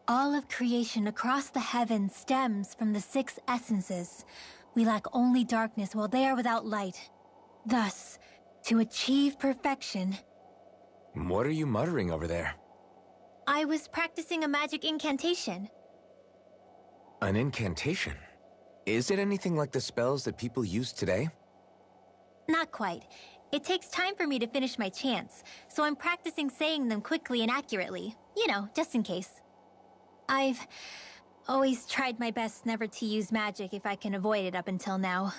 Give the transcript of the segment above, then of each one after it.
All of creation across the heavens stems from the 6 essences. We lack only darkness while they are without light. Thus, to achieve perfection... What are you muttering over there? I was practicing a magic incantation. An incantation? Is it anything like the spells that people use today? Not quite. It takes time for me to finish my chants, so I'm practicing saying them quickly and accurately. You know, just in case. I've always tried my best never to use magic if I can avoid it up until now.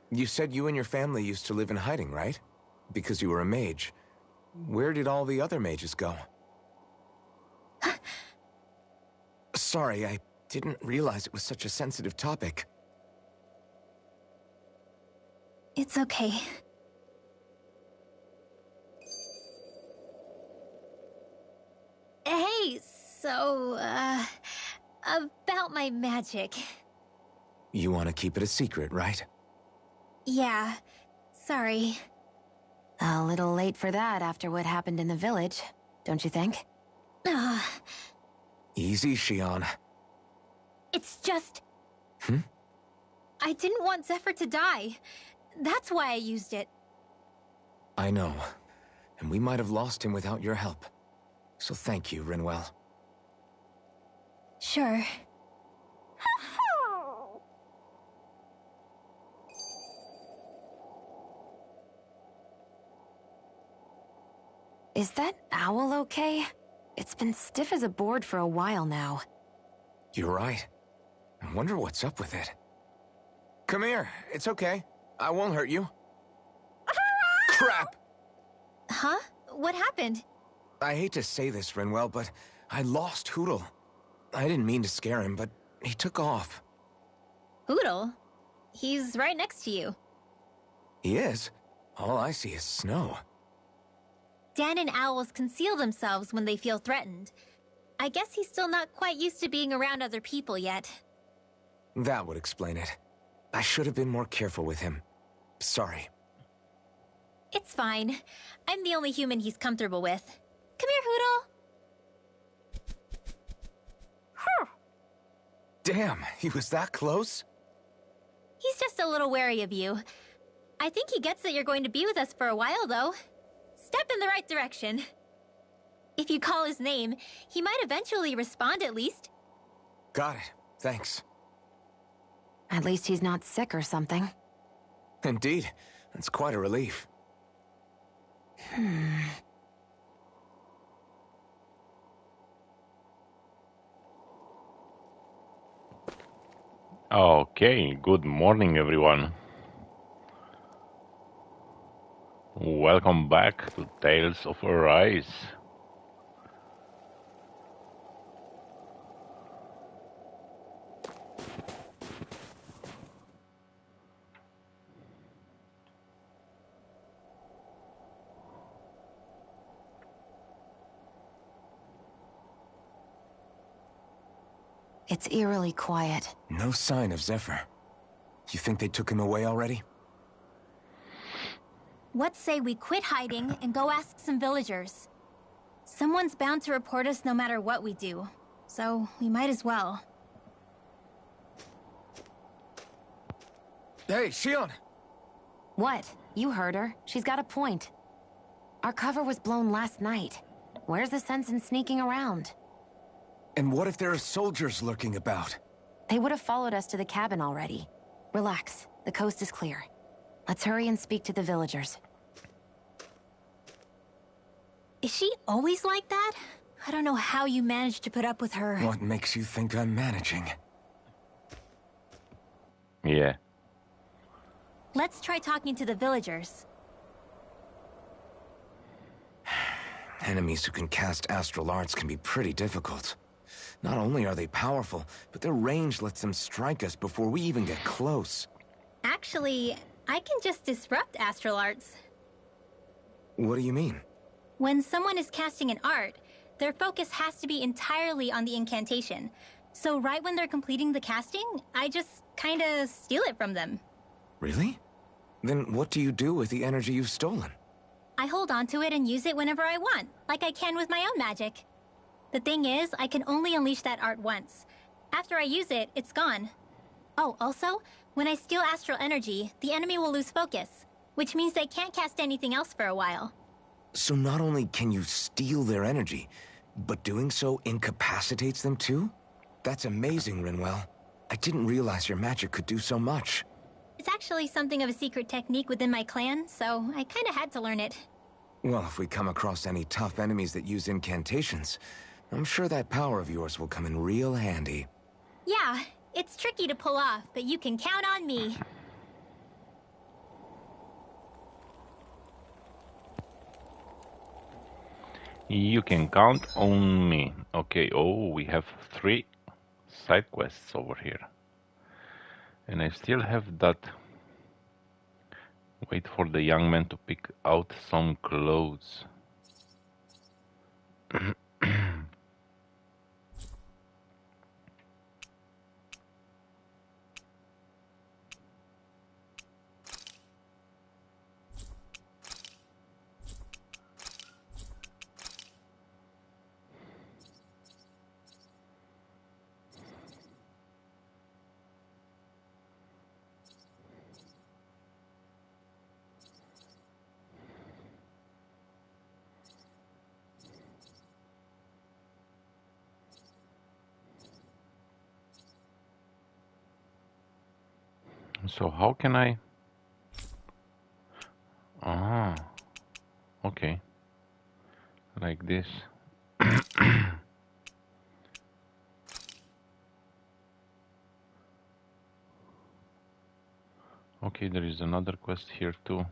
You said you and your family used to live in hiding, right? Because you were a mage. Where did all the other mages go? Sorry, I didn't realize it was such a sensitive topic. It's okay. Hey, so, about my magic. You want to keep it a secret, right? Yeah, sorry. A little late for that after what happened in the village, don't you think? Easy, Shion. It's just... I didn't want Zephyr to die. That's why I used it. I know. And we might have lost him without your help. So thank you, Rinwell. Sure. Is that owl okay? It's been stiff as a board for a while now. You're right. I wonder what's up with it. Come here. It's okay. I won't hurt you. Crap! Huh? What happened? I hate to say this, Rinwell, but I lost Hootle. I didn't mean to scare him, but he took off. Hootle? He's right next to you. He is? All I see is snow. Dan and owls conceal themselves when they feel threatened. I guess he's still not quite used to being around other people yet. That would explain it. I should have been more careful with him. Sorry. It's fine. I'm the only human he's comfortable with. Come here, Hootle. Damn, he was that close? He's just a little wary of you. I think he gets that you're going to be with us for a while, though. Step in the right direction. If you call his name, he might eventually respond at least. Got it. Thanks. At least he's not sick or something. Indeed. That's quite a relief. Okay, good morning everyone. Welcome back to Tales of Arise. It's eerily quiet. No sign of Zephyr. You think they took him away already? What say we quit hiding and go ask some villagers? Someone's bound to report us no matter what we do, so we might as well. Hey, Shion! What? You heard her. She's got a point. Our cover was blown last night. Where's the sense in sneaking around? And what if there are soldiers lurking about? They would have followed us to the cabin already. Relax. The coast is clear. Let's hurry and speak to the villagers. Is she always like that? I don't know how you managed to put up with her. What makes you think I'm managing? Yeah. Let's try talking to the villagers. Enemies who can cast astral arts can be pretty difficult. Not only are they powerful, but their range lets them strike us before we even get close. Actually, I can just disrupt astral arts. What do you mean? When someone is casting an art, their focus has to be entirely on the incantation. So right when they're completing the casting, I just kinda steal it from them. Really? Then what do you do with the energy you've stolen? I hold on to it and use it whenever I want, like I can with my own magic. The thing is, I can only unleash that art once. After I use it, it's gone. Oh, also, when I steal astral energy, the enemy will lose focus, which means they can't cast anything else for a while. So not only can you steal their energy, but doing so incapacitates them too? That's amazing, Rinwell. I didn't realize your magic could do so much. It's actually something of a secret technique within my clan, so I kinda had to learn it. Well, if we come across any tough enemies that use incantations, I'm sure that power of yours will come in real handy. Yeah, it's tricky to pull off, but you can count on me. You can count on me. Okay, oh, we have 3 side quests over here. And I still have that. Wait for the young man to pick out some clothes. So how can I... Ah, okay. Like this. Okay, there is another quest here too.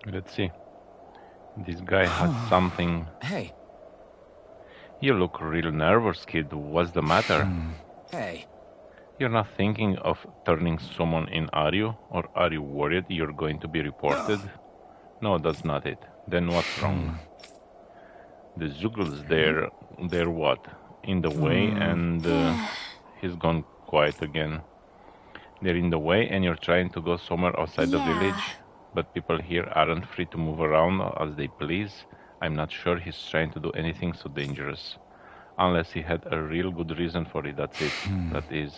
Let's see. This guy has something. Hey. You look real nervous, kid. What's the matter? Hey. You're not thinking of turning someone in, are you? Or are you worried you're going to be reported? No, that's not it. Then what's wrong? The Zuggles, they're what? In the way, and he's gone quiet again. They're in the way and you're trying to go somewhere outside the village, but people here aren't free to move around as they please. I'm not sure he's trying to do anything so dangerous. Unless he had a real good reason for it, that's it. That is.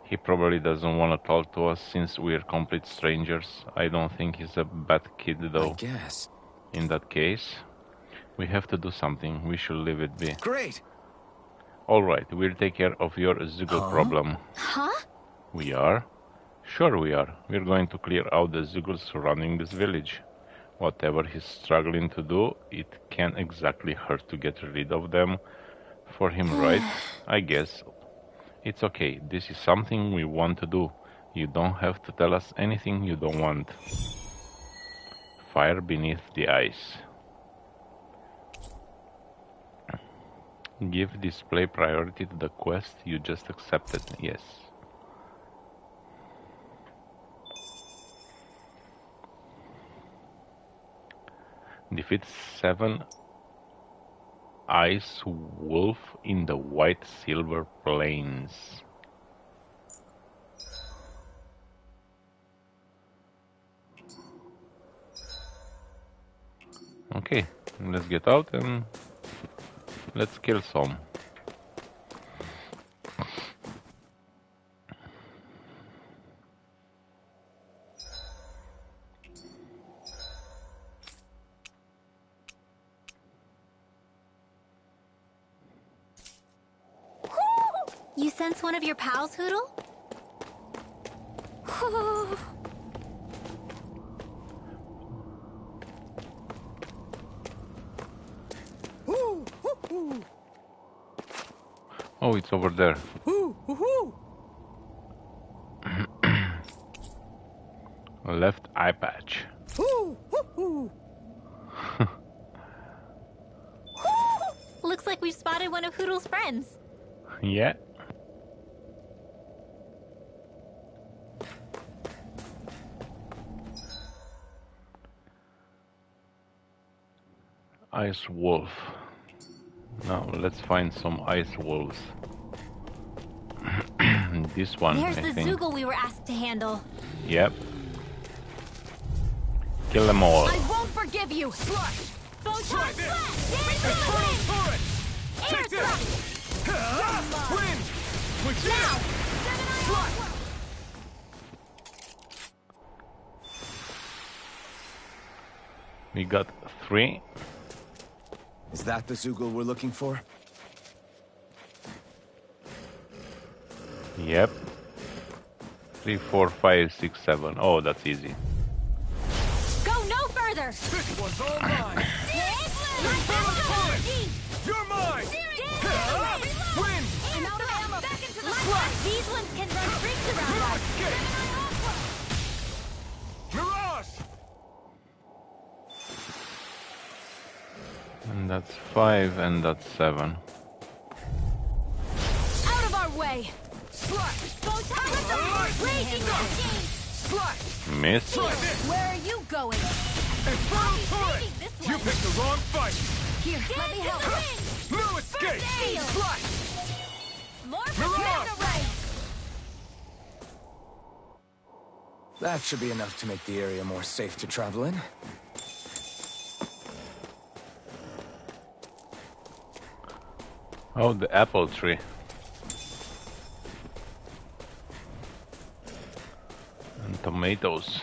He probably doesn't want to talk to us since we're complete strangers. I don't think he's a bad kid though. I guess. In that case, we have to do something. We should leave it be. Great! Alright, we'll take care of your Zuggle problem. Huh? We are? Sure we are. We're going to clear out the Zuggles surrounding this village. Whatever he's struggling to do, it can't exactly hurt to get rid of them for him, right? I guess. It's okay. This is something we want to do. You don't have to tell us anything you don't want. Fire beneath the ice. Give display priority to the quest you just accepted. Yes. Defeat 7 Ice Wolf in the White Silver Plains. Okay, let's get out and let's kill some. You sense one of your pals, Hoodle? Oh, it's over there. Left eye patch. Looks like we've spotted one of Hoodle's friends. Yeah. Ice wolf. Now let's find some ice wolves. This one, There's I the think. Zoogle we were asked to handle. Yep. Kill them all. I won't forgive you! Photon Blast! Take this! Win! Switch now! We got 3. Is that the Zoogle we're looking for? Yep. 3, 4, 5, 6, 7. Oh, that's easy. Go no further! This one's all mine! You're mine! Win! I'm out of ammo! Back into the These ones can run freaks around us! Mirage! And that's 5, and that's 7. Out of our way! Miss. Where are you going? Infernal turret! You picked the wrong fight! Here, let me help. No escape! Flash! More Mirage! That should be enough to make the area more safe to travel in. Oh, the apple tree. And tomatoes.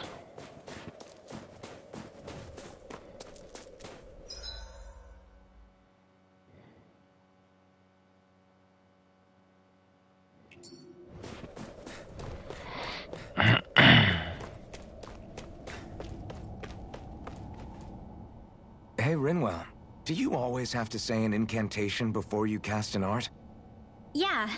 Hey, Rinwell, do you always have to say an incantation before you cast an art? Yeah,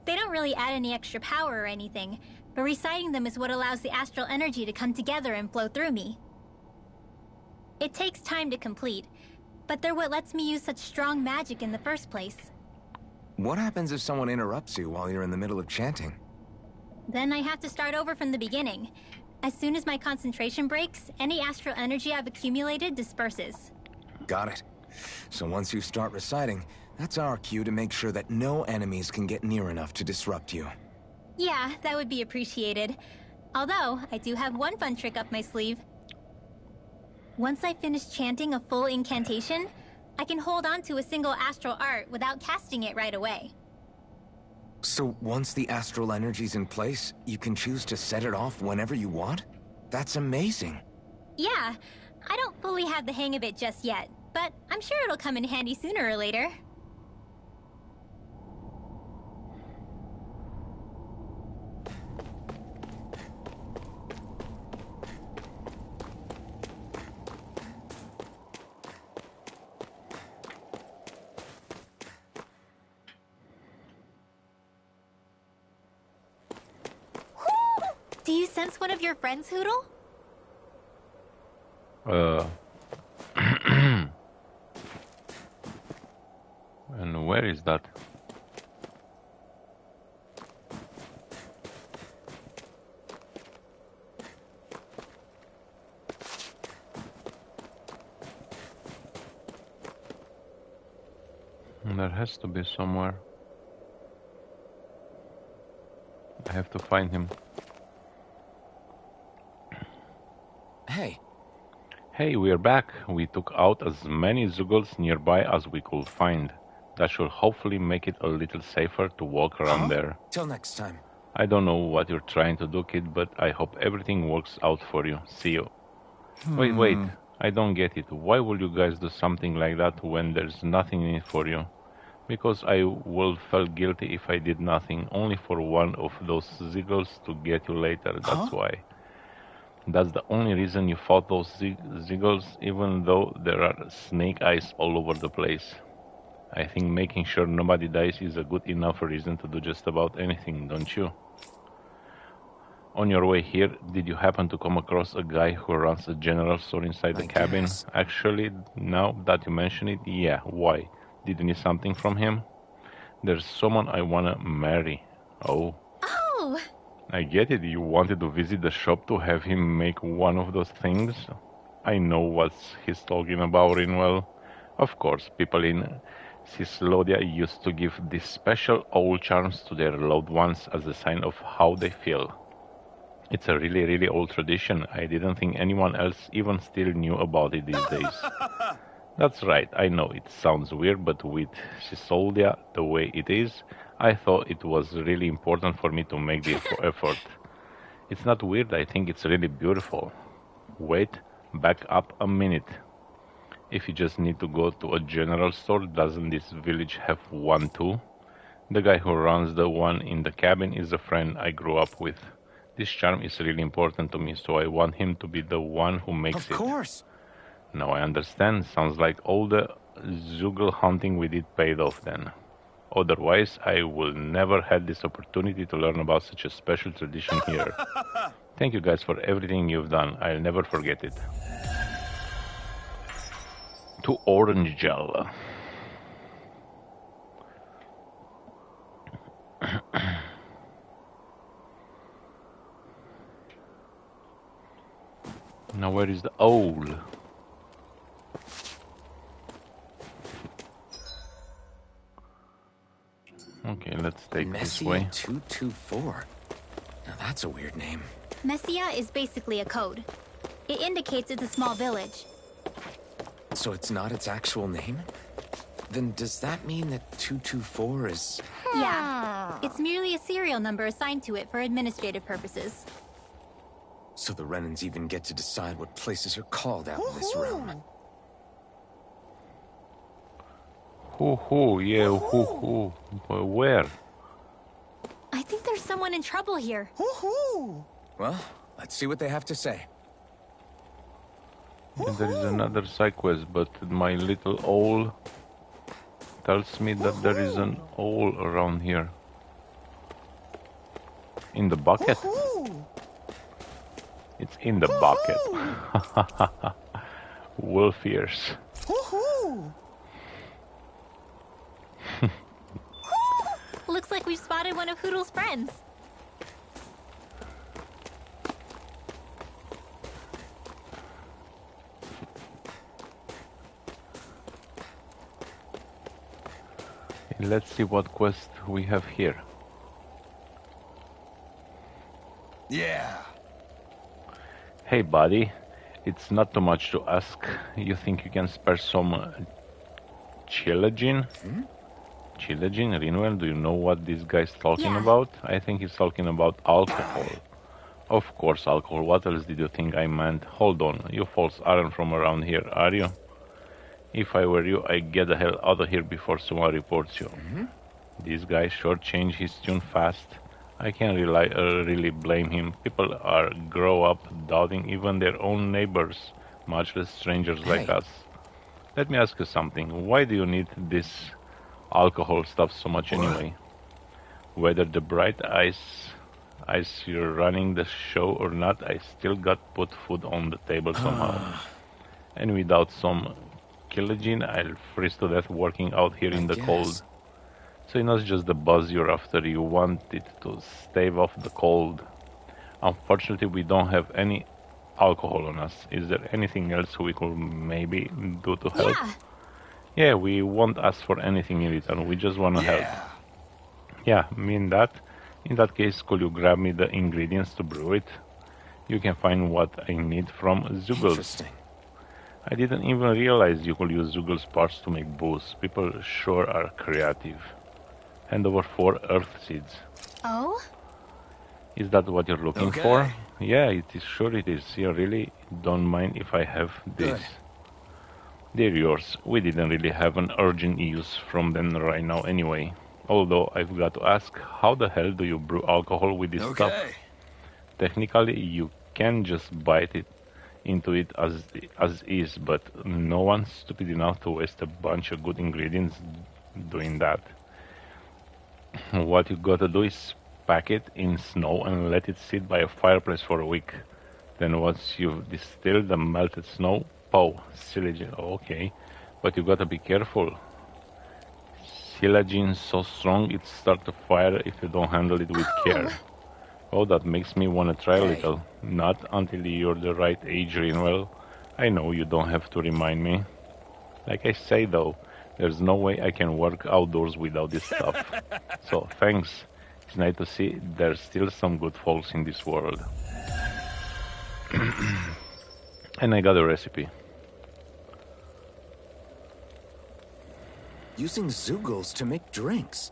they don't really add any extra power or anything, but reciting them is what allows the astral energy to come together and flow through me. It takes time to complete, but they're what lets me use such strong magic in the first place. What happens if someone interrupts you while you're in the middle of chanting? Then I have to start over from the beginning. As soon as my concentration breaks, any astral energy I've accumulated disperses. Got it. So once you start reciting, that's our cue to make sure that no enemies can get near enough to disrupt you. Yeah, that would be appreciated. Although, I do have one fun trick up my sleeve. Once I finish chanting a full incantation, I can hold on to a single astral art without casting it right away. So once the astral energy's in place, you can choose to set it off whenever you want? That's amazing. Yeah, I don't fully have the hang of it just yet, but I'm sure it'll come in handy sooner or later. Do you sense one of your friends, Hoodle? And where is that? There has to be somewhere. I have to find him. Hey. Hey, we're back. We took out as many Zoogles nearby as we could find. That should hopefully make it a little safer to walk around there. Till next time. I don't know what you're trying to do, kid, but I hope everything works out for you. See you. Wait. I don't get it. Why would you guys do something like that when there's nothing in it for you? Because I will feel guilty if I did nothing, only for one of those Zoogles to get you later, that's why. That's the only reason you fought those Zoogles, even though there are snake eyes all over the place. I think making sure nobody dies is a good enough reason to do just about anything, don't you? On your way here, did you happen to come across a guy who runs a general store inside the cabin? guess. Actually, now that you mention it, yeah, why? Did you need something from him? There's someone I wanna marry. Oh. Oh! I get it, you wanted to visit the shop to have him make one of those things. I know what he's talking about, Rinwell. Of course, people in Cislodia used to give these special owl charms to their loved ones as a sign of how they feel. It's a really, really old tradition. I didn't think anyone else even still knew about it these days. That's right, I know it sounds weird, but with Cislodia the way it is, I thought it was really important for me to make the effort. It's not weird, I think it's really beautiful. Wait, back up a minute. If you just need to go to a general store, doesn't this village have one too? The guy who runs the one in the cabin is a friend I grew up with. This charm is really important to me, so I want him to be the one who makes it. Of course. Now I understand. Sounds like all the Zuggle hunting we did paid off then. Otherwise, I will never had this opportunity to learn about such a special tradition here. Thank you guys for everything you've done. I'll never forget it. To orange gel. Now where is the owl? Okay, let's take this way. Messia 224. Now that's a weird name. Messia is basically a code. It indicates it's a small village. So it's not its actual name? Then does that mean that 224 is... Yeah. It's merely a serial number assigned to it for administrative purposes. So the Renans even get to decide what places are called out in this realm. Yeah, But where? I think there's someone in trouble here. Well, let's see what they have to say. Yeah, there is another side quest, but my little owl tells me that there is an owl around here. In the bucket? It's in the bucket. Wolf ears. Looks like we've spotted one of Hoodle's friends. Let's see what quest we have here. Yeah. Hey buddy, it's not too much to ask. You think you can spare some pillaging? Pillaging? Renewal, do you know what this guy's talking about? I think he's talking about alcohol. Of course, alcohol. What else did you think I meant? Hold on, you folks aren't from around here, are you? If I were you, I'd get the hell out of here before someone reports you. This guy sure changed his tune fast. I can't really blame him. People grow up doubting even their own neighbors, much less strangers like us. Let me ask you something. Why do you need this alcohol stuff so much anyway? Whether the bright eyes you're running the show or not, I still got put food on the table somehow. And without some pillaging, I'll freeze to death working out here in the cold. So it's not just the buzz you're after, you want it to stave off the cold. Unfortunately, we don't have any alcohol on us. Is there anything else we could maybe do to help? Yeah, we won't ask for anything in return, we just want to help. Yeah, mean that. In that case, could you grab me the ingredients to brew it? You can find what I need from Zuggles. Interesting. I didn't even realize you could use Zuggles parts to make booze. People sure are creative. Hand over 4 earth seeds. Oh? Is that what you're looking for? Yeah, it is. Sure it is. You really don't mind if I have this. They're yours. We didn't really have an urgent use from them right now anyway. Although I've got to ask, how the hell do you brew alcohol with this stuff? Technically, you can just bite it into it as is, but no one's stupid enough to waste a bunch of good ingredients doing that. What you gotta do is pack it in snow and let it sit by a fireplace for a week. Then once you've distilled the melted snow, silage, okay, but you gotta be careful. Silagene's so strong it starts a fire if you don't handle it with care. Oh, that makes me wanna try a little. Not until you're the right age, Renwell. I know you don't have to remind me. Like I say though, There's no way I can work outdoors without this stuff. So, thanks. It's nice to see there's still some good folks in this world. And I got a recipe. Using Zoogles to make drinks.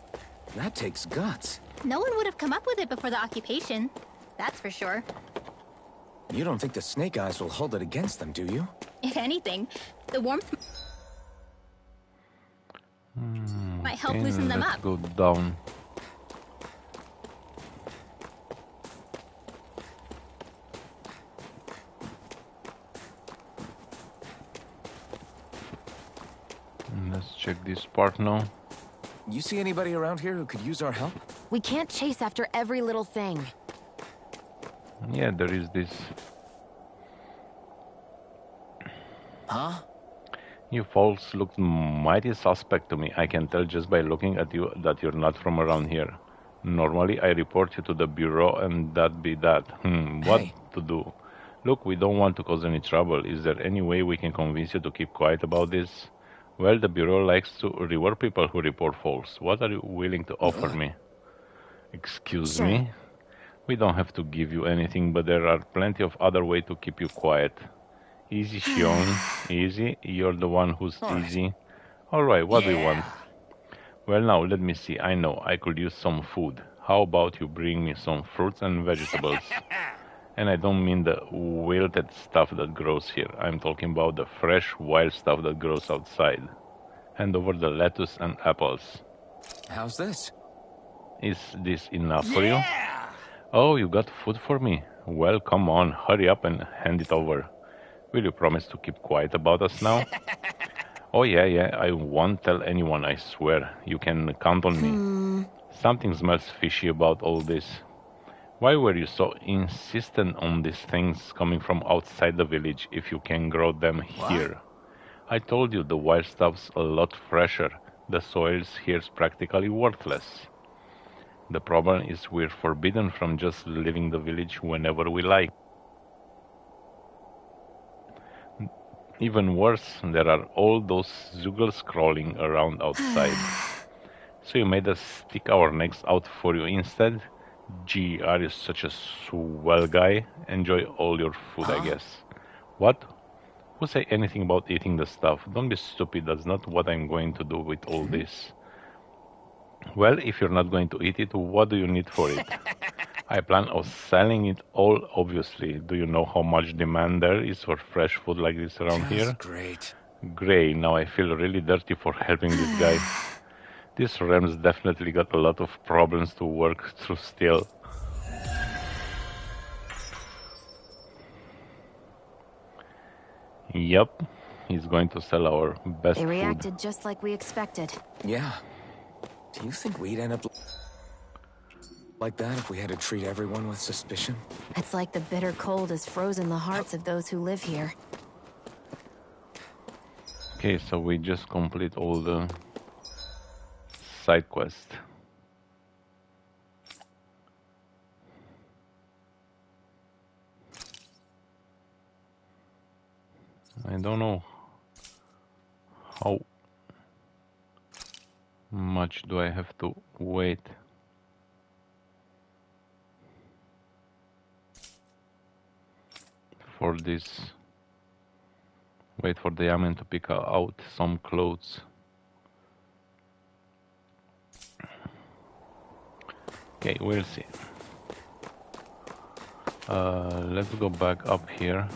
That takes guts. No one would have come up with it before the occupation. That's for sure. You don't think the Snake Eyes will hold it against them, do you? If anything, the warmth might help loosen them up. Let's go down. Let's check this part now. You see anybody around here who could use our help? We can't chase after every little thing. Yeah, there is this. Huh? You folks look mighty suspect to me. I can tell just by looking at you that you're not from around here. Normally, I report you to the bureau and that be that. What to do? Look, we don't want to cause any trouble. Is there any way we can convince you to keep quiet about this? Well, the bureau likes to reward people who report folks. What are you willing to offer me? Excuse me? We don't have to give you anything, but there are plenty of other ways to keep you quiet. Easy, Shion. Easy. You're the one who's easy. Alright, what do you want? Well, now, let me see. I know, I could use some food. How about you bring me some fruits and vegetables? And I don't mean the wilted stuff that grows here. I'm talking about the fresh, wild stuff that grows outside. Hand over the lettuce and apples. How's this? Is this enough for you? Oh, you got food for me? Well, come on, hurry up and hand it over. Will you promise to keep quiet about us now? Oh, yeah, I won't tell anyone, I swear. You can count on me. Something smells fishy about all this. Why were you so insistent on these things coming from outside the village if you can grow them here? I told you the wild stuff's a lot fresher. The soils here's practically worthless. The problem is we're forbidden from just leaving the village whenever we like. Even worse, there are all those Zoogles crawling around outside. So you made us stick our necks out for you instead? Gee, are you such a swell guy? Enjoy all your food, I guess. What? Who say anything about eating the stuff? Don't be stupid, that's not what I'm going to do with all this. Well, if you're not going to eat it, what do you need for it? I plan on selling it all, obviously. Do you know how much demand there is for fresh food like this around here? Great. Great, now I feel really dirty for helping this guy. This Ram's definitely got a lot of problems to work through still. Yep, he's going to sell our best They food. reacted just like we expected. Yeah. Do you think we'd end up like that if we had to treat everyone with suspicion? It's like the bitter cold has frozen the hearts of those who live here. Okay, so we just complete all the side quest. I don't know how much do I have to wait. For this. Wait for the yamen to pick out some clothes. Okay, we'll see. Let's go back up here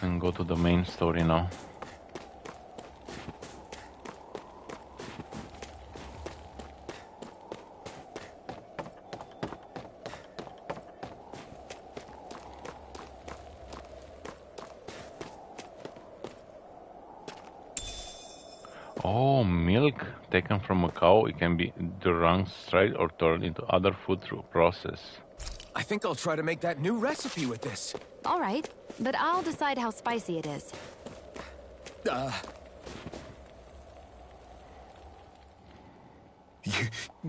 and go to the main story now. Oh, milk taken from a cow. It can be drunk straight or turned into other food through process. I think I'll try to make that new recipe with this. All right, but I'll decide how spicy it is.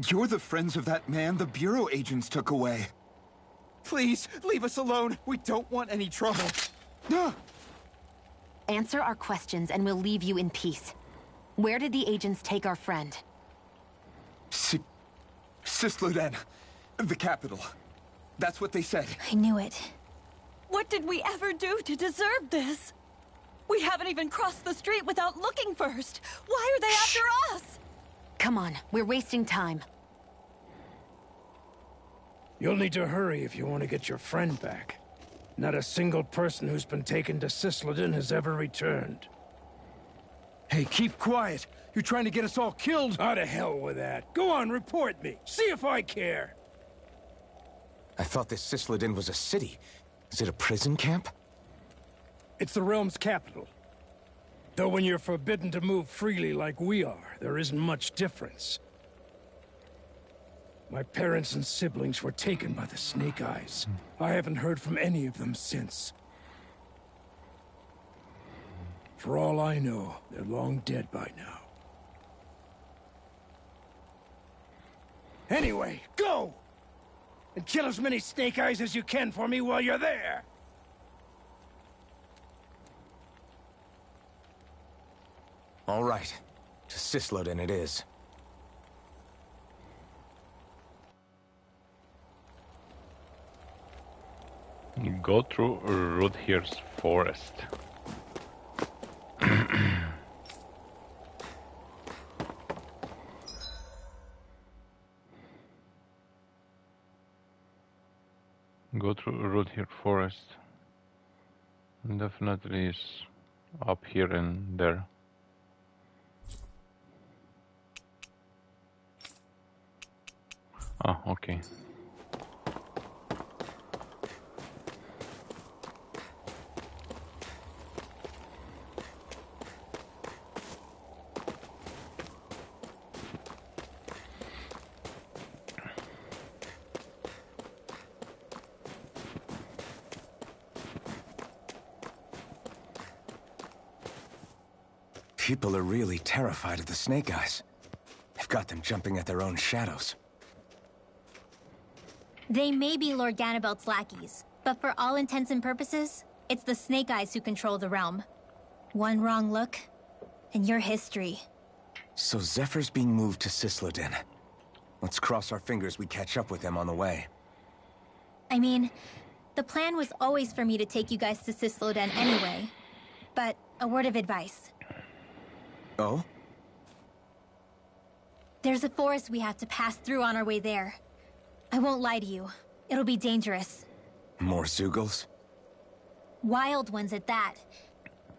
You're the friends of that man the Bureau agents took away. Please, leave us alone. We don't want any trouble. Answer our questions and we'll leave you in peace. Where did the agents take our friend? Sisluden. The capital. That's what they said. I knew it. What did we ever do to deserve this? We haven't even crossed the street without looking first. Why are they after us? Come on, we're wasting time. You'll need to hurry if you want to get your friend back. Not a single person who's been taken to Sisleden has ever returned. Hey, keep quiet. You're trying to get us all killed. How to hell with that. Go on, report me. See if I care. I thought this Sisleden was a city. Is it a prison camp? It's the realm's capital. Though when you're forbidden to move freely like we are, there isn't much difference. My parents and siblings were taken by the Snake Eyes. I haven't heard from any of them since. For all I know, they're long dead by now. Anyway, go! And kill as many Snake Eyes as you can for me while you're there! All right. To Sisleden it is. Go through Rudhir's forest. Go through Rudhir forest. Definitely is up here and there. Ah, okay. People are really terrified of the Snake Eyes. They've got them jumping at their own shadows. They may be Lord Ganabelt's lackeys, but for all intents and purposes, it's the Snake Eyes who control the realm. One wrong look, and your history. So Zephyr's being moved to Sisleden. Let's cross our fingers we catch up with him on the way. I mean, the plan was always for me to take you guys to Sisleden anyway. But a word of advice. Oh? There's a forest we have to pass through on our way there. I won't lie to you. It'll be dangerous. More Zeugles? Wild ones at that.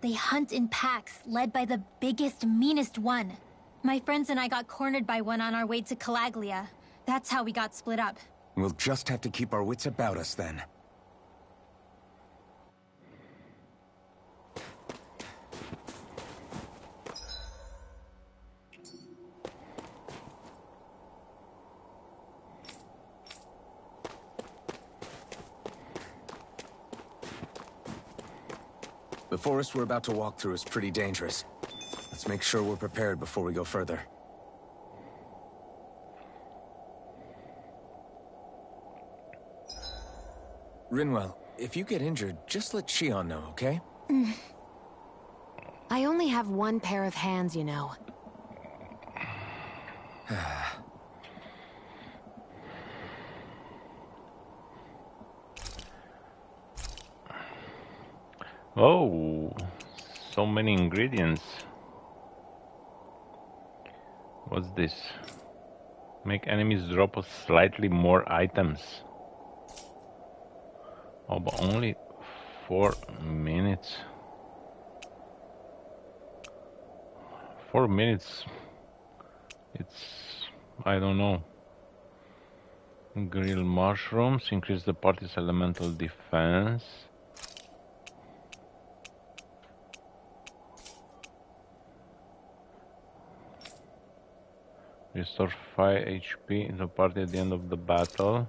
They hunt in packs, led by the biggest, meanest one. My friends and I got cornered by one on our way to Calaglia. That's how we got split up. We'll just have to keep our wits about us then. The forest we're about to walk through is pretty dangerous. Let's make sure we're prepared before we go further. Rinwell, if you get injured, just let Shion know, okay? I only have one pair of hands, you know. Oh, so many ingredients. What's this? Make enemies drop us slightly more items. Oh, but only 4 minutes. 4 minutes. It's, I don't know. Grill mushrooms, increase the party's elemental defense. Restore 5 HP in the party at the end of the battle.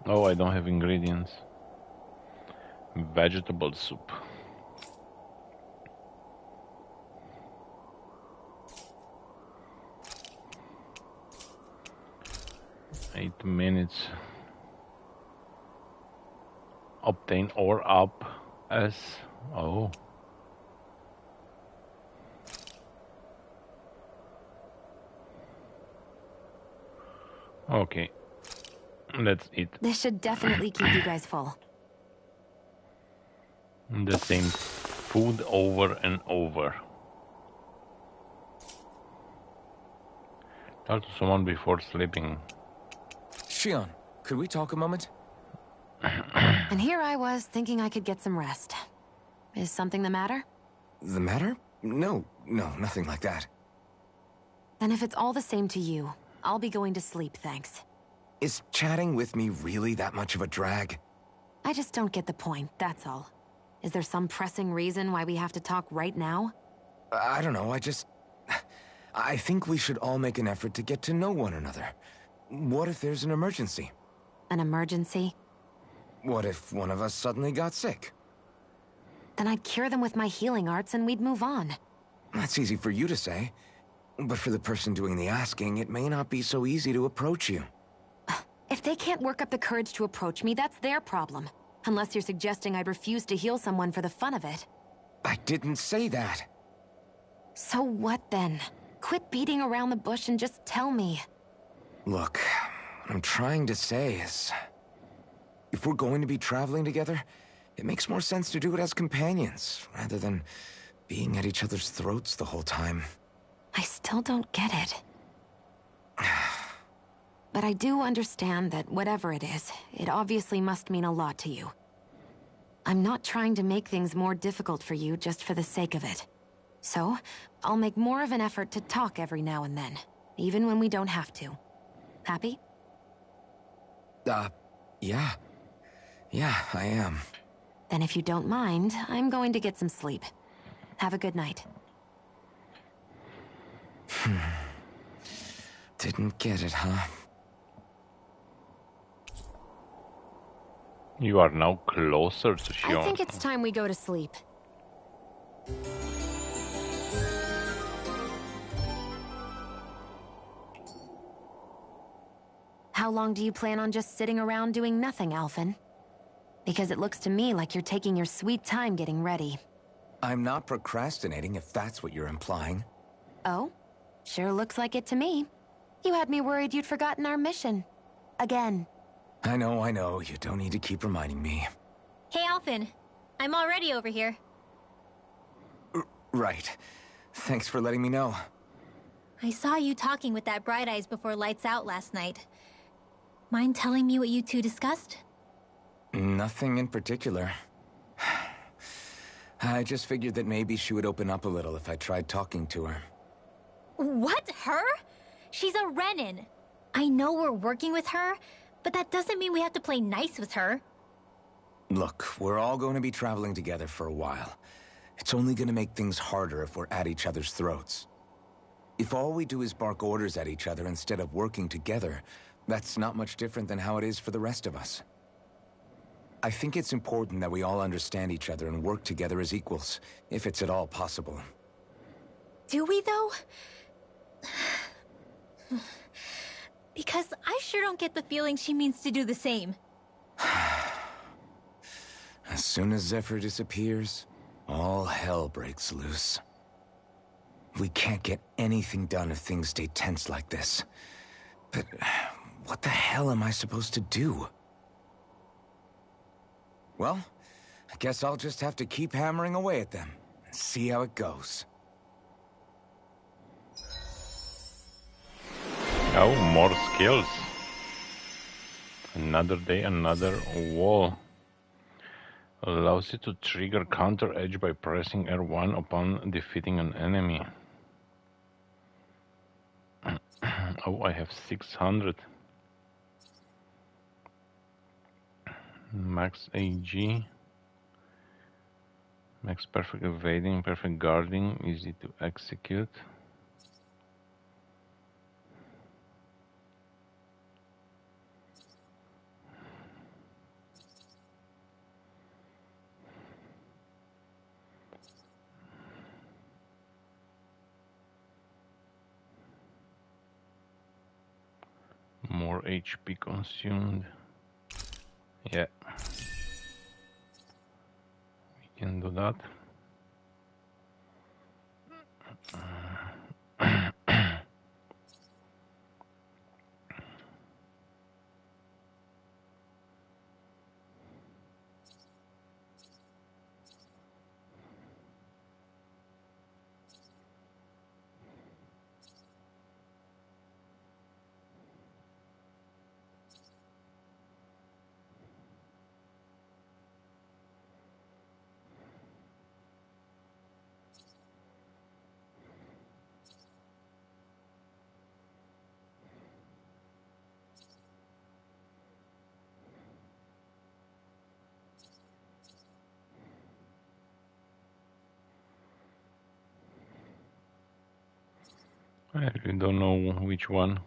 Oh, I don't have ingredients. Vegetable soup. Eight minutes. Obtain ore up as Oh. Okay. Let's eat This should definitely keep you guys full. the same food over and over. Talk to someone before sleeping. Shion, could we talk a moment? And here I was thinking I could get some rest. Is something the matter? The matter? No, nothing like that. Then if it's all the same to you, I'll be going to sleep, thanks. Is chatting with me really that much of a drag? I just don't get the point, that's all. Is there some pressing reason why we have to talk right now? I don't know, I think we should all make an effort to get to know one another. What if there's an emergency? An emergency? What if one of us suddenly got sick? Then I'd cure them with my healing arts and we'd move on. That's easy for you to say. But for the person doing the asking, it may not be so easy to approach you. If they can't work up the courage to approach me, that's their problem. Unless you're suggesting I'd refuse to heal someone for the fun of it. I didn't say that. So what then? Quit beating around the bush and just tell me. Look, what I'm trying to say is... if we're going to be traveling together, it makes more sense to do it as companions, rather than being at each other's throats the whole time. I still don't get it. But I do understand that whatever it is, it obviously must mean a lot to you. I'm not trying to make things more difficult for you just for the sake of it. So, I'll make more of an effort to talk every now and then, even when we don't have to. Happy? Yeah. Yeah, I am. Then if you don't mind, I'm going to get some sleep. Have a good night. Didn't get it, huh? You are now closer to Shion. I think it's time we go to sleep. How long do you plan on just sitting around doing nothing, Alphen? Because it looks to me like you're taking your sweet time getting ready. I'm not procrastinating, if that's what you're implying. Oh? Sure looks like it to me. You had me worried you'd forgotten our mission. Again. I know. You don't need to keep reminding me. Hey, Alphen. I'm already over here. Right. Thanks for letting me know. I saw you talking with that Bright Eyes before lights out last night. Mind telling me what you two discussed? Nothing in particular. I just figured that maybe she would open up a little if I tried talking to her. What? Her? She's a Renan. I know we're working with her, but that doesn't mean we have to play nice with her. Look, we're all going to be traveling together for a while. It's only going to make things harder if we're at each other's throats. If all we do is bark orders at each other instead of working together, that's not much different than how it is for the rest of us. I think it's important that we all understand each other and work together as equals, if it's at all possible. Do we, though? Because I sure don't get the feeling she means to do the same. As soon as Zephyr disappears, all hell breaks loose. We can't get anything done if things stay tense like this. But what the hell am I supposed to do? Well, I guess I'll just have to keep hammering away at them and see how it goes. Oh, more skills. Another day, another wall. Allows you to trigger counter edge by pressing R1 upon defeating an enemy. Oh, I have 600. Max AG. Max perfect evading, perfect guarding, easy to execute. More HP consumed. Yeah. We can do that. I really don't know which one.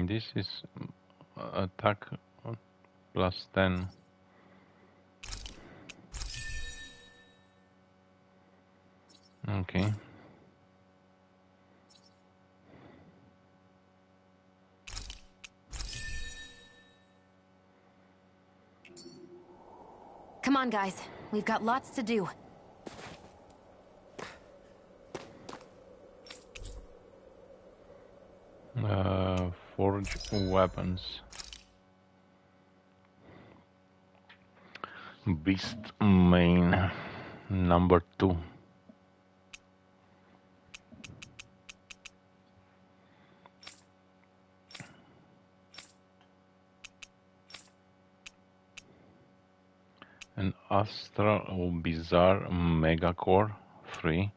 This is attack plus 10. Okay. Come on, guys. We've got lots to do. Forge weapons. Beast main number 2. An astral bizarre mega core 3.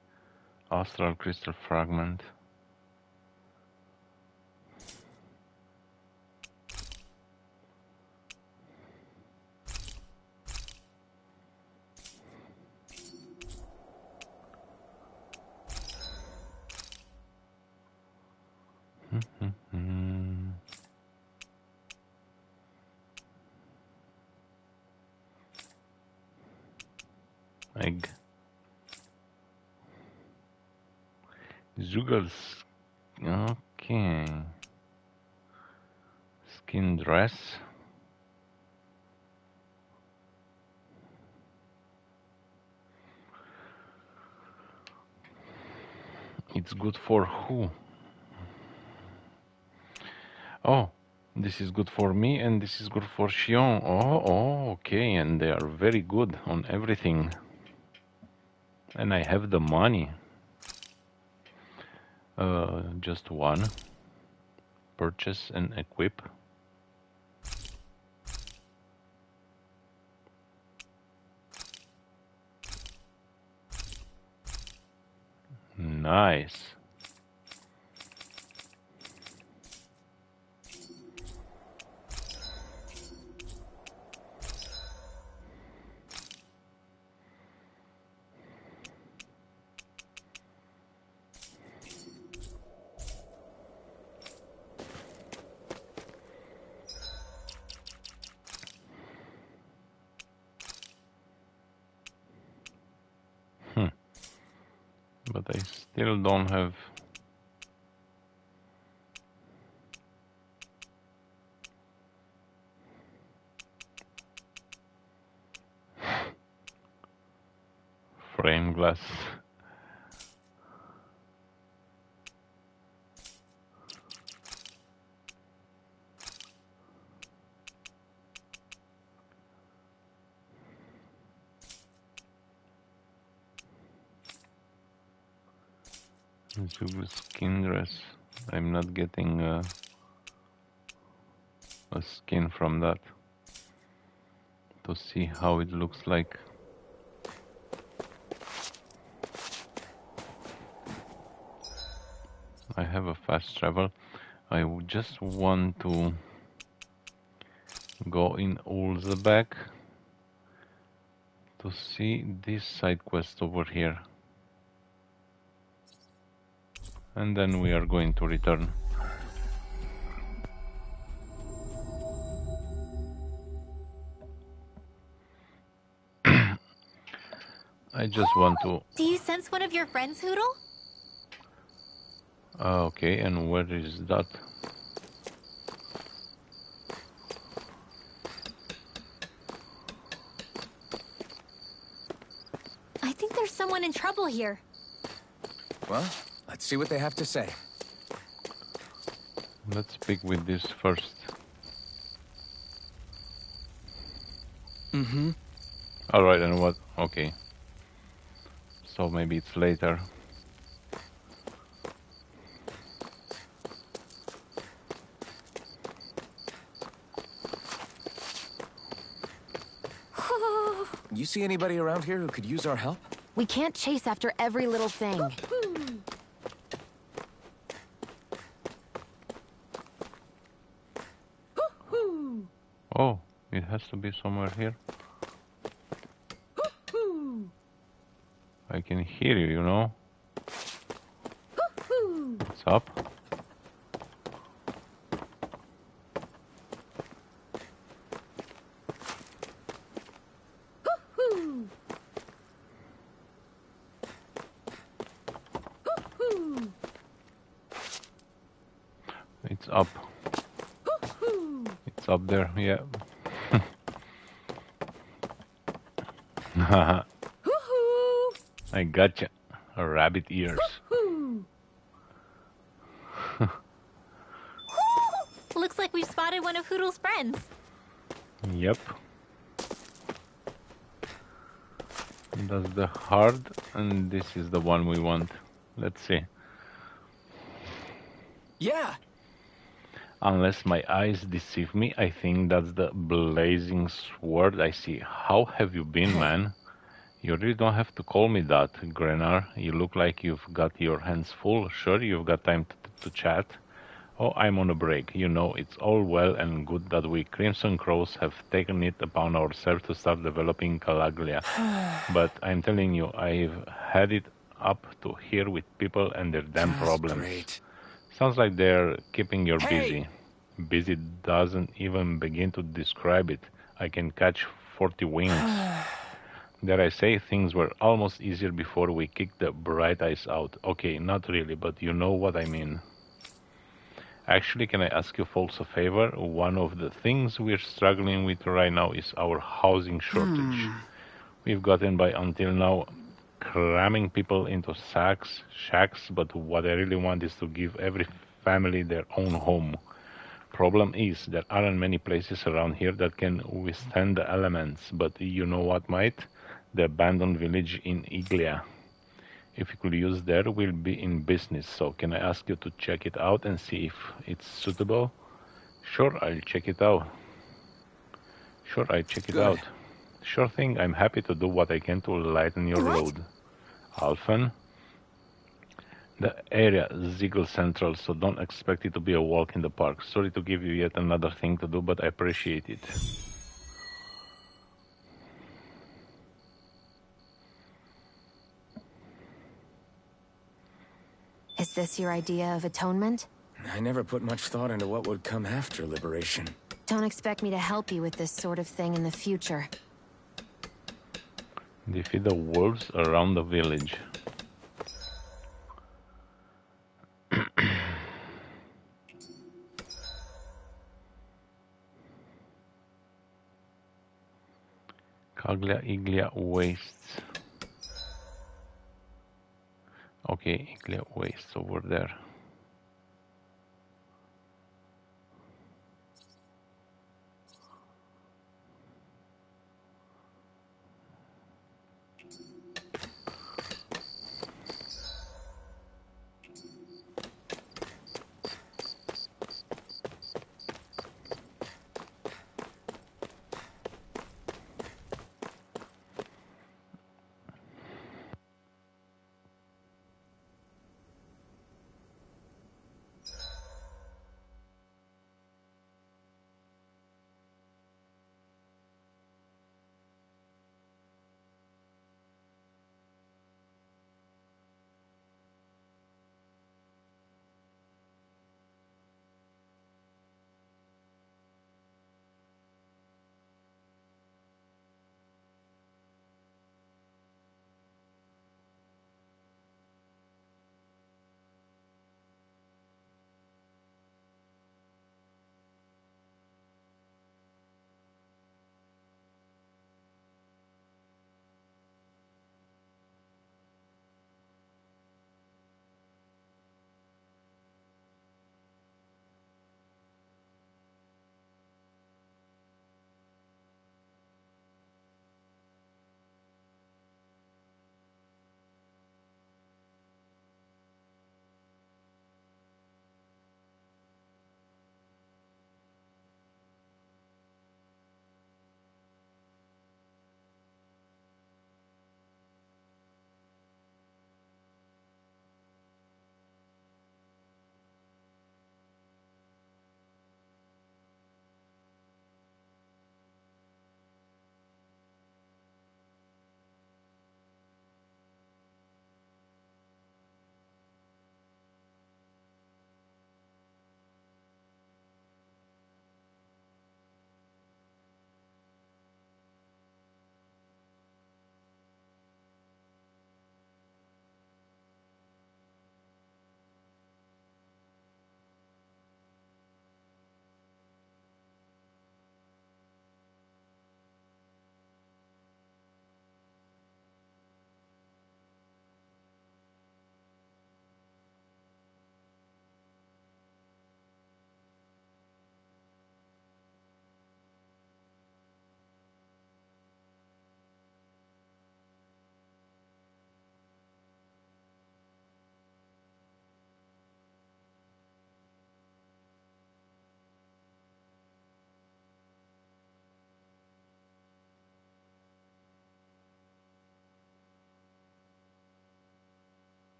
Astral crystal fragment. Egg. Zugal's. Okay. Skin dress. It's good for who? Oh, this is good for me and this is good for Xion. Oh, okay. And they are very good on everything. And I have the money. Just one. Purchase and equip. Nice. But I still don't have frame glass. Super skin dress. I'm not getting a skin from that. to see how it looks like. I have a fast travel. I just want to go in Ulzebek to see this side quest over here. And then we are going to return. I just want to... Do you sense one of your friends, Hoodle? Okay, and where is that? I think there's someone in trouble here. Well, let's see what they have to say. Let's speak with this first. Mm-hmm. Alright, and what? Okay. So maybe it's later. You see anybody around here who could use our help? We can't chase after every little thing. Oh, it has to be somewhere here. I can hear you, you know. What's up? It's up. It's up there, yeah. I gotcha. Rabbit ears. Looks like we spotted one of Hoodle's friends. Yep. That's the heart, and this is the one we want. Let's see. Yeah! Unless my eyes deceive me, I think that's the blazing sword I see. How have you been, man? You really don't have to call me that, Grenar. You look like you've got your hands full. Sure, you've got time to chat. Oh, I'm on a break. You know, it's all well and good that we Crimson Crows have taken it upon ourselves to start developing Calaglia. But I'm telling you, I've had it up to here with people and their damn problems. Great. Sounds like they're keeping you busy. Busy doesn't even begin to describe it. I can catch 40 wings. Dare I say, things were almost easier before we kicked the bright eyes out. Okay, not really, but you know what I mean. Actually, can I ask you folks a favor? One of the things we're struggling with right now is our housing shortage. We've gotten by until now cramming people into shacks, but what I really want is to give every family their own home. Problem is, there aren't many places around here that can withstand the elements, but you know what might? The abandoned village in Iglia. If you could use there, we'll be in business, so can I ask you to check it out and see if it's suitable? Sure, I'll check it out. Sure, I'll check it out. Sure thing, I'm happy to do what I can to lighten your load. Alphen? The area is Ziegel Central, so don't expect it to be a walk in the park. Sorry to give you yet another thing to do, but I appreciate it. Is this your idea of atonement? I never put much thought into what would come after liberation. Don't expect me to help you with this sort of thing in the future. Defeat the wolves around the village. Kaglia Iglia Wastes. Okay, Iglia Wastes over there.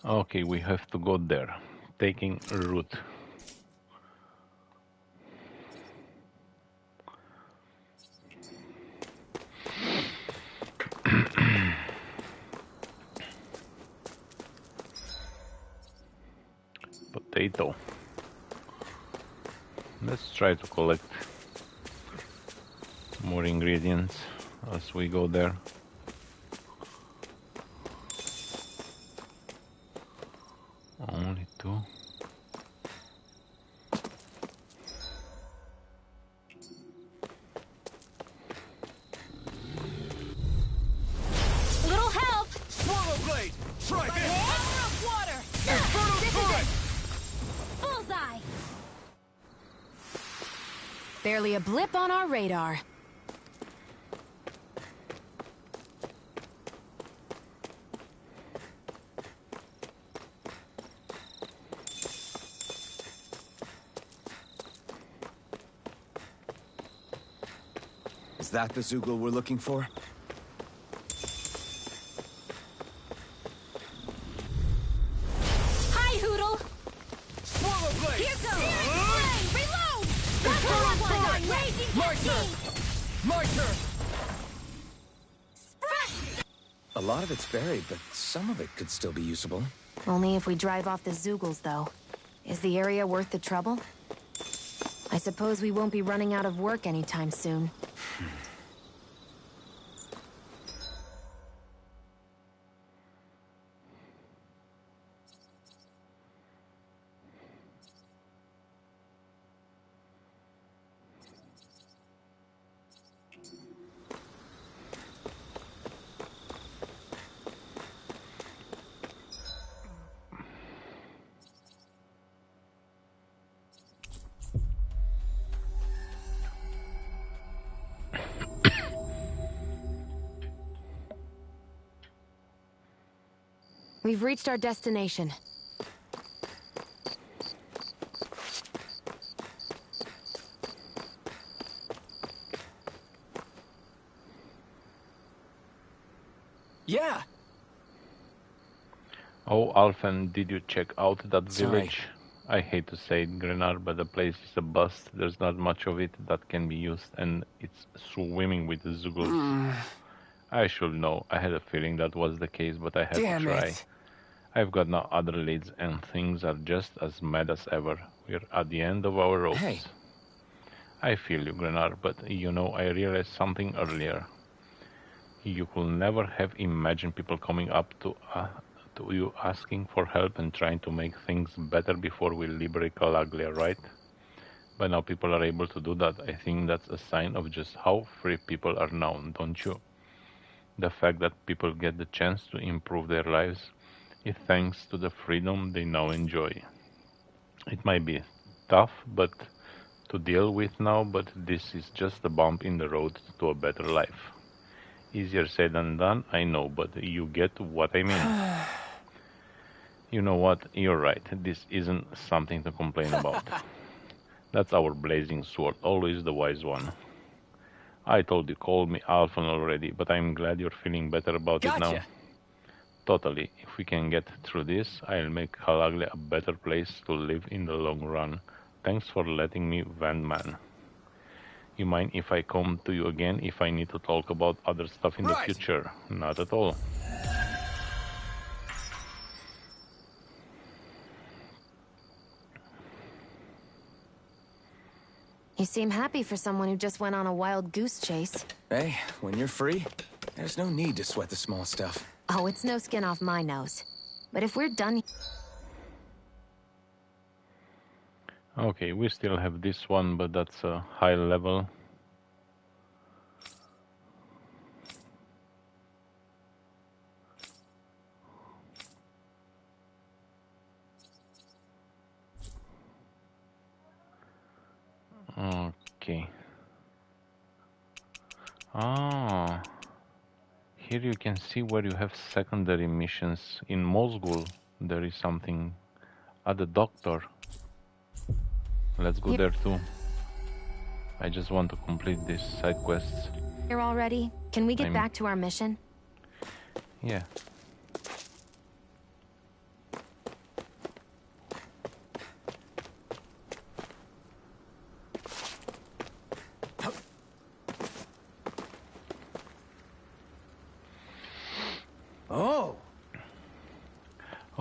Okay, we have to go there. Taking a route. Potato. Let's try to collect more ingredients as we go there. Only 2. Little help! Swallow blade! Try this! Power of water! Inferno This is turret! Bullseye! Barely a blip on our radar. Is that the Zoogle we're looking for? Hi, Hoodle! Swallow blade! Here goes! Reload! That's Inferno the one! turret! Raging My technique! turn! My turn! A lot of it's buried, but some of it could still be usable. Only if we drive off the Zoogles, though. Is the area worth the trouble? I suppose we won't be running out of work anytime soon. We've reached our destination. Yeah. Oh, Alphen, did you check out that Sorry. village? I hate to say it, Grenar, but the place is a bust. There's not much of it that can be used, and it's swimming with Zoogles. I should know. I had a feeling that was the case, but I had Damn to try. it. I've got no other leads, and things are just as mad as ever. We're at the end of our ropes. Hey. I feel you, Grenar, but you know, I realized something earlier. You could never have imagined people coming up to you asking for help and trying to make things better before we liberate Calaglia, right? But now people are able to do that. I think that's a sign of just how free people are now, don't you? The fact that people get the chance to improve their lives is thanks to the freedom they now enjoy. It might be tough but to deal with now, but this is just a bump in the road to a better life. Easier said than done, I know, but you get what I mean. You know what? You're right. This isn't something to complain about. That's our blazing sword, always the wise one. I told you, call me Alphen already, but I'm glad you're feeling better about it now. Totally. If we can get through this, I'll make Calaglia a better place to live in the long run. Thanks for letting me vent, man. You mind if I come to you again if I need to talk about other stuff in the future? Not at all. You seem happy for someone who just went on a wild goose chase. Hey, when you're free, there's no need to sweat the small stuff. Oh, it's no skin off my nose. But if we're done... Okay, we still have this one, but that's a high level. Okay. Ah, here you can see where you have secondary missions. In Mosgul, there is something at the doctor. Let's go there too. I just want to complete these side quests. Here already? Can we get back to our mission? Yeah.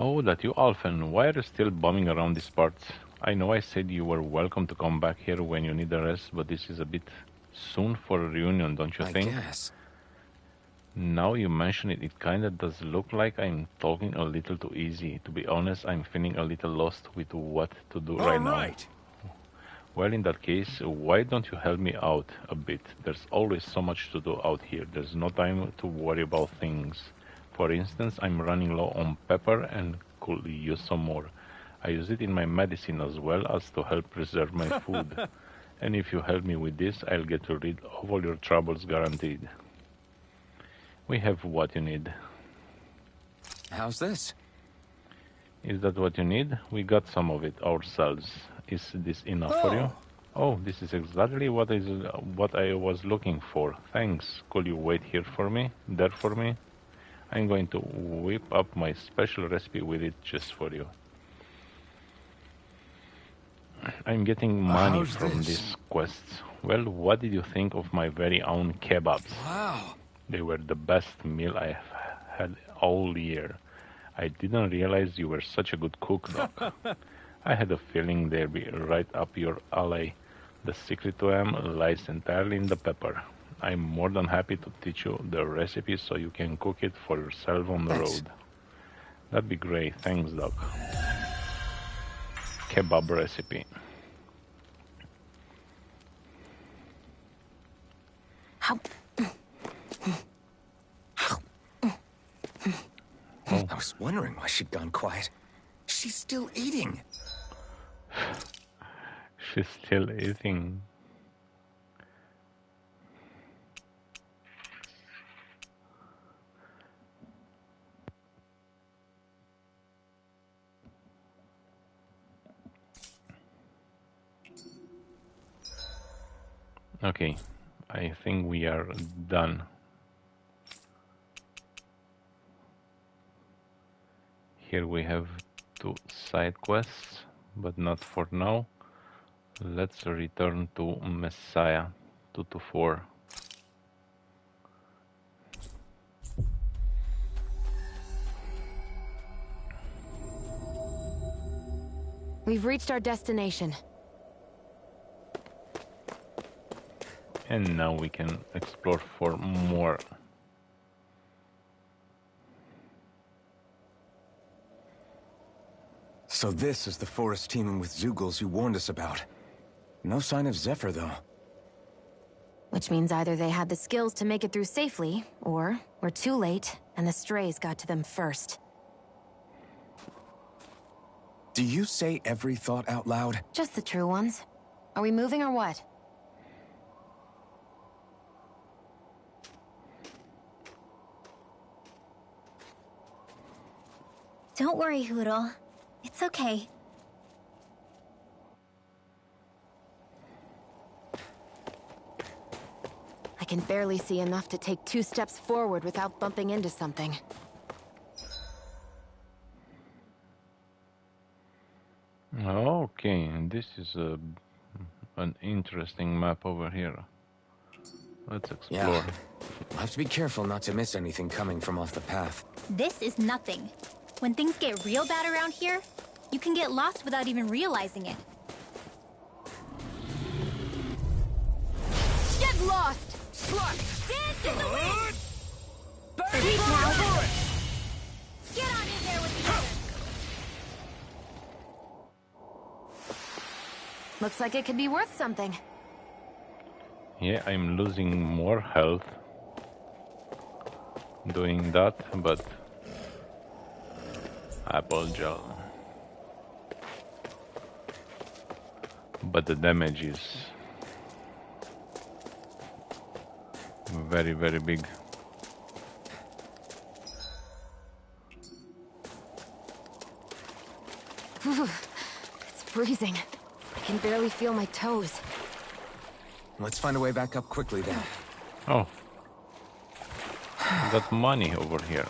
Oh, that you, Alphen. Why are you still bumming around these parts? I know I said you were welcome to come back here when you need a rest, but this is a bit soon for a reunion, don't you think? I guess. Now you mention it, it kinda does look like I'm talking a little too easy. To be honest, I'm feeling a little lost with what to do right now. Well, in that case, why don't you help me out a bit? There's always so much to do out here. There's no time to worry about things. For instance, I'm running low on pepper and could use some more. I use it in my medicine as well as to help preserve my food. And if you help me with this, I'll get rid of all your troubles guaranteed. We have what you need. How's this? Is that what you need? We got some of it ourselves. Is this enough for you? Oh, this is exactly what I was looking for. Thanks. Could you wait here for me? There for me? I'm going to whip up my special recipe with it just for you. I'm getting money from these quests. Well, what did you think of my very own kebabs? Wow. They were the best meal I have had all year. I didn't realize you were such a good cook, Doc. I had a feeling they'd be right up your alley. The secret to them lies entirely in the pepper. I'm more than happy to teach you the recipe so you can cook it for yourself on the road. That'd be great. Thanks, Doc. Kebab recipe. I was wondering why she'd gone quiet. She's still eating. She's still eating. Okay, I think we are done. Here we have 2 side quests, but not for now. Let's return to Messiah 224. We've reached our destination. And now we can explore for more. So this is the forest teeming with Zeugles you warned us about. No sign of Zephyr, though. Which means either they had the skills to make it through safely, or we're too late, and the strays got to them first. Do you say every thought out loud? Just the true ones. Are we moving or what? Don't worry, Hoodle. It's okay. I can barely see enough to take 2 steps forward without bumping into something. Okay, this is an interesting map over here. Let's explore. Yeah. I'll have to be careful not to miss anything coming from off the path. This is nothing. When things get real bad around here, you can get lost without even realizing it. Get lost! Dance in the wind! Sweet now! Get on in there with the others! Looks like it could be worth something. Yeah, I'm losing more health doing that, but apple gel. But the damage is very, very big. It's freezing. I can barely feel my toes. Let's find a way back up quickly then. Oh. Got money over here.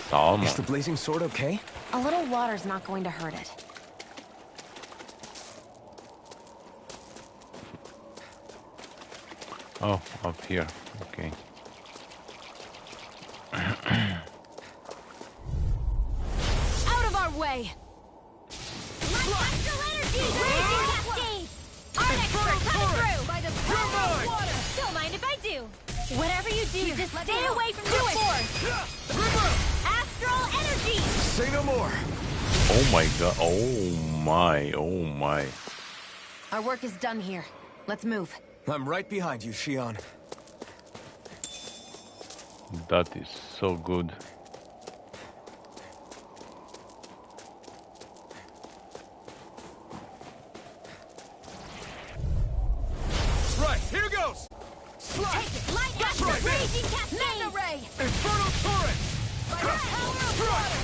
Salmon. Is the blazing sword okay? A little water's not going to hurt it. Oh, up here. Okay. Out of our way! Astral energy! Raging cascades! Art expert coming through! By the power of water! Don't mind if I do. Whatever you do, just stay away from the force! Astral energy! Say no more! Oh my god. Oh my. Oh my. Our work is done here. Let's move. I'm right behind you, Shion. That is so good. Right, here goes! Take it! Light up the raging cascade! Mega ray! Infernal torrent! By the power of water!